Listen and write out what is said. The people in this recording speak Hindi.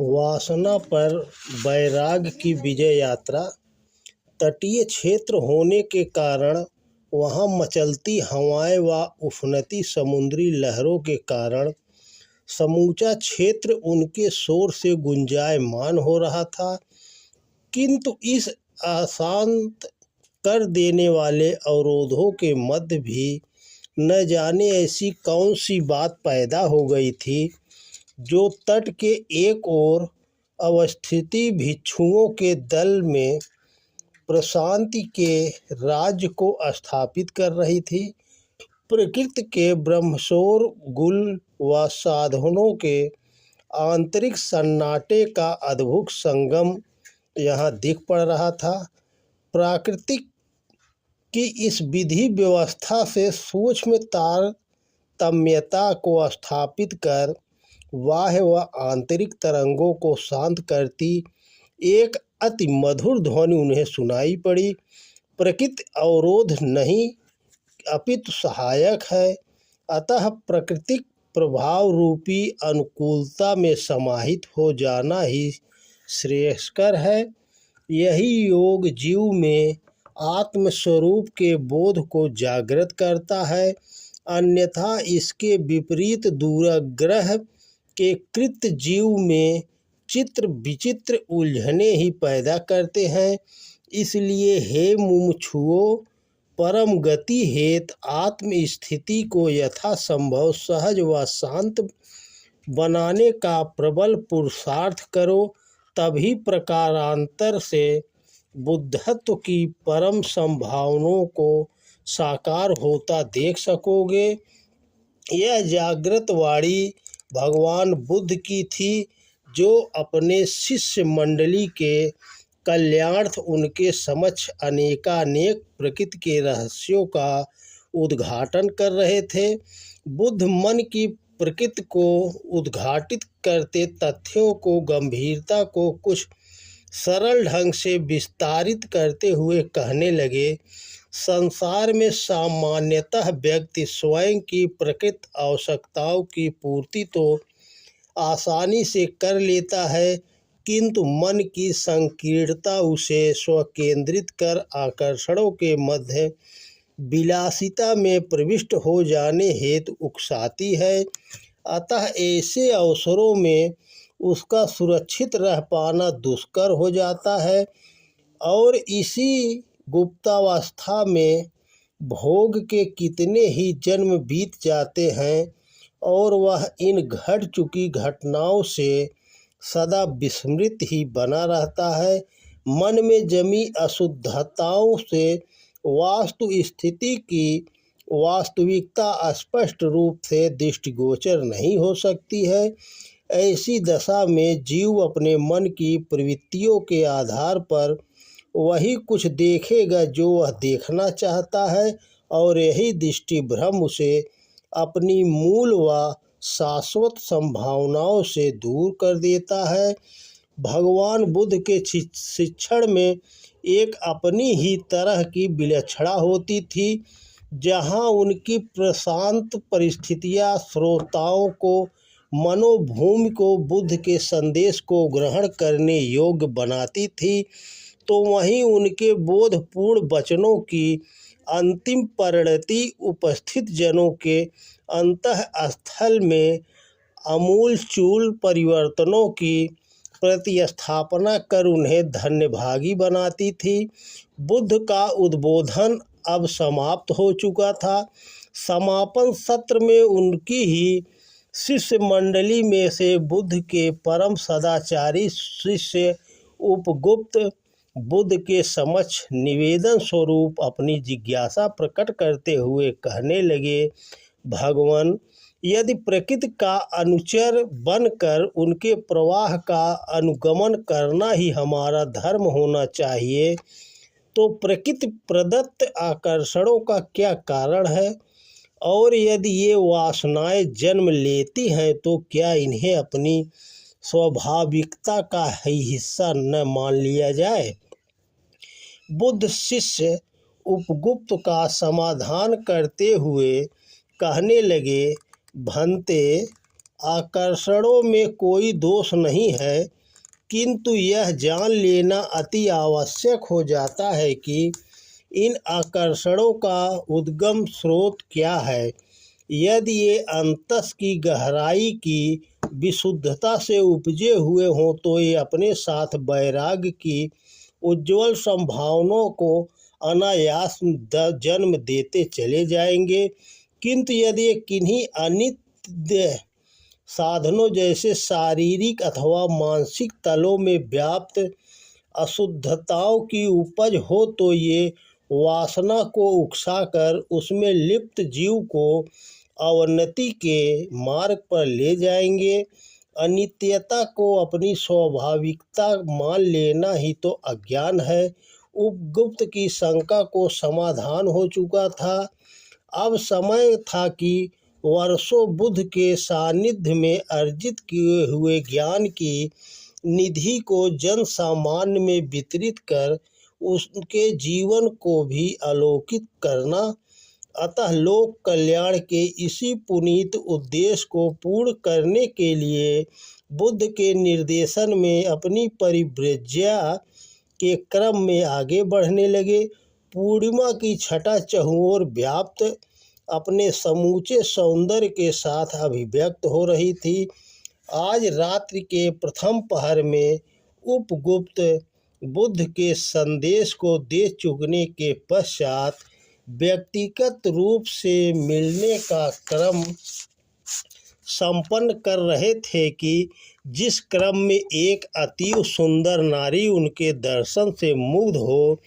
वासना पर वैराग्य की विजय यात्रा। तटीय क्षेत्र होने के कारण वहाँ मचलती हवाएं व उफनती समुद्री लहरों के कारण समूचा क्षेत्र उनके शोर से गुंजायमान हो रहा था। किंतु इस अशांत कर देने वाले अवरोधों के मध्य भी न जाने ऐसी कौन सी बात पैदा हो गई थी जो तट के एक ओर अवस्थित भिक्षुओं के दल में प्रशांति के राज्य को स्थापित कर रही थी। प्रकृति के ब्रह्मशोरगुल व साधनों के आंतरिक सन्नाटे का अद्भुत संगम यहाँ दिख पड़ रहा था। प्राकृतिक की इस विधि व्यवस्था से सूक्ष्म तारतम्यता को स्थापित कर बाह्य व आंतरिक तरंगों को शांत करती एक अति मधुर ध्वनि उन्हें सुनाई पड़ी। प्रकृति अवरोध नहीं अपितु सहायक है, अतः प्राकृतिक प्रभाव रूपी अनुकूलता में समाहित हो जाना ही श्रेयस्कर है। यही योग जीव में आत्मस्वरूप के बोध को जागृत करता है, अन्यथा इसके विपरीत दूराग्रह के कृत्य जीव में चित्र विचित्र उलझने ही पैदा करते हैं। इसलिए हे मुमुक्षुओं, परम गति हेतु आत्म स्थिति को यथासंभव सहज व शांत बनाने का प्रबल पुरुषार्थ करो, तभी प्रकारांतर से बुद्धत्व की परम संभावनाओं को साकार होता देख सकोगे। यह जागृत वाणी भगवान बुद्ध की थी, जो अपने शिष्य मंडली के कल्याणार्थ उनके समक्ष अनेकानेक प्रकृति के रहस्यों का उद्घाटन कर रहे थे। बुद्ध मन की प्रकृति को उद्घाटित करते तथ्यों को गंभीरता को कुछ सरल ढंग से विस्तारित करते हुए कहने लगे, संसार में सामान्यतः व्यक्ति स्वयं की प्रकृति आवश्यकताओं की पूर्ति तो आसानी से कर लेता है, किंतु मन की संकीर्णता उसे स्वकेंद्रित कर आकर्षणों के मध्य विलासिता में प्रविष्ट हो जाने हेतु उकसाती है। अतः ऐसे अवसरों में उसका सुरक्षित रह पाना दुष्कर हो जाता है और इसी गुप्तावस्था में भोग के कितने ही जन्म बीत जाते हैं और वह इन घट चुकी घटनाओं से सदा विस्मृत ही बना रहता है। मन में जमी अशुद्धताओं से वास्तु स्थिति की वास्तविकता स्पष्ट रूप से दृष्टिगोचर नहीं हो सकती है। ऐसी दशा में जीव अपने मन की प्रवृत्तियों के आधार पर वही कुछ देखेगा जो वह देखना चाहता है और यही दृष्टि भ्रम उसे अपनी मूल व शाश्वत संभावनाओं से दूर कर देता है। भगवान बुद्ध के शिक्षण में एक अपनी ही तरह की विलक्षणता होती थी, जहाँ उनकी प्रशांत परिस्थितियाँ श्रोताओं को मनोभूमि को बुद्ध के संदेश को ग्रहण करने योग्य बनाती थी, तो वहीं उनके बोधपूर्ण वचनों की अंतिम परिणति उपस्थित जनों के अंतःस्थल में आमूलचूल परिवर्तनों की प्रतिस्थापना कर उन्हें धन्यभागी बनाती थी। बुद्ध का उद्बोधन अब समाप्त हो चुका था। समापन सत्र में उनकी ही शिष्य मंडली में से बुद्ध के परम सदाचारी शिष्य उपगुप्त बुद्ध के समक्ष निवेदन स्वरूप अपनी जिज्ञासा प्रकट करते हुए कहने लगे, भगवान, यदि प्रकृति का अनुचर बनकर उनके प्रवाह का अनुगमन करना ही हमारा धर्म होना चाहिए, तो प्रकृति प्रदत्त आकर्षणों का क्या कारण है? और यदि ये वासनाएं जन्म लेती हैं तो क्या इन्हें अपनी स्वाभाविकता का ही हिस्सा न मान लिया जाए? बुद्ध शिष्य उपगुप्त का समाधान करते हुए कहने लगे, भंते, आकर्षणों में कोई दोष नहीं है, किंतु यह जान लेना अति आवश्यक हो जाता है कि इन आकर्षणों का उद्गम स्रोत क्या है। यदि ये अंतस की गहराई की विशुद्धता से उपजे हुए हों तो ये अपने साथ वैराग्य की उज्ज्वल संभावनाओं को अनायास जन्म देते चले जाएंगे। किंतु यदि ये किन्हीं अनित्य साधनों जैसे शारीरिक अथवा मानसिक तलों में व्याप्त अशुद्धताओं की उपज हो तो ये वासना को उकसाकर उसमें लिप्त जीव को अवनति के मार्ग पर ले जाएंगे। अनित्यता को अपनी स्वाभाविकता मान लेना ही तो अज्ञान है। उपगुप्त की शंका को समाधान हो चुका था। अब समय था कि वर्षों बुद्ध के सानिध्य में अर्जित किए हुए ज्ञान की निधि को जन सामान्य में वितरित कर उसके जीवन को भी अलौकिक करना। अतः लोक कल्याण के इसी पुनीत उद्देश्य को पूर्ण करने के लिए बुद्ध के निर्देशन में अपनी परिव्रज्या के क्रम में आगे बढ़ने लगे। पूर्णिमा की छटा चहुओर व्याप्त अपने समूचे सौंदर्य के साथ अभिव्यक्त हो रही थी। आज रात्रि के प्रथम पहर में उपगुप्त बुद्ध के संदेश को दे चुकने के पश्चात व्यक्तिगत रूप से मिलने का क्रम संपन्न कर रहे थे कि जिस क्रम में एक अतीव सुंदर नारी उनके दर्शन से मुग्ध हो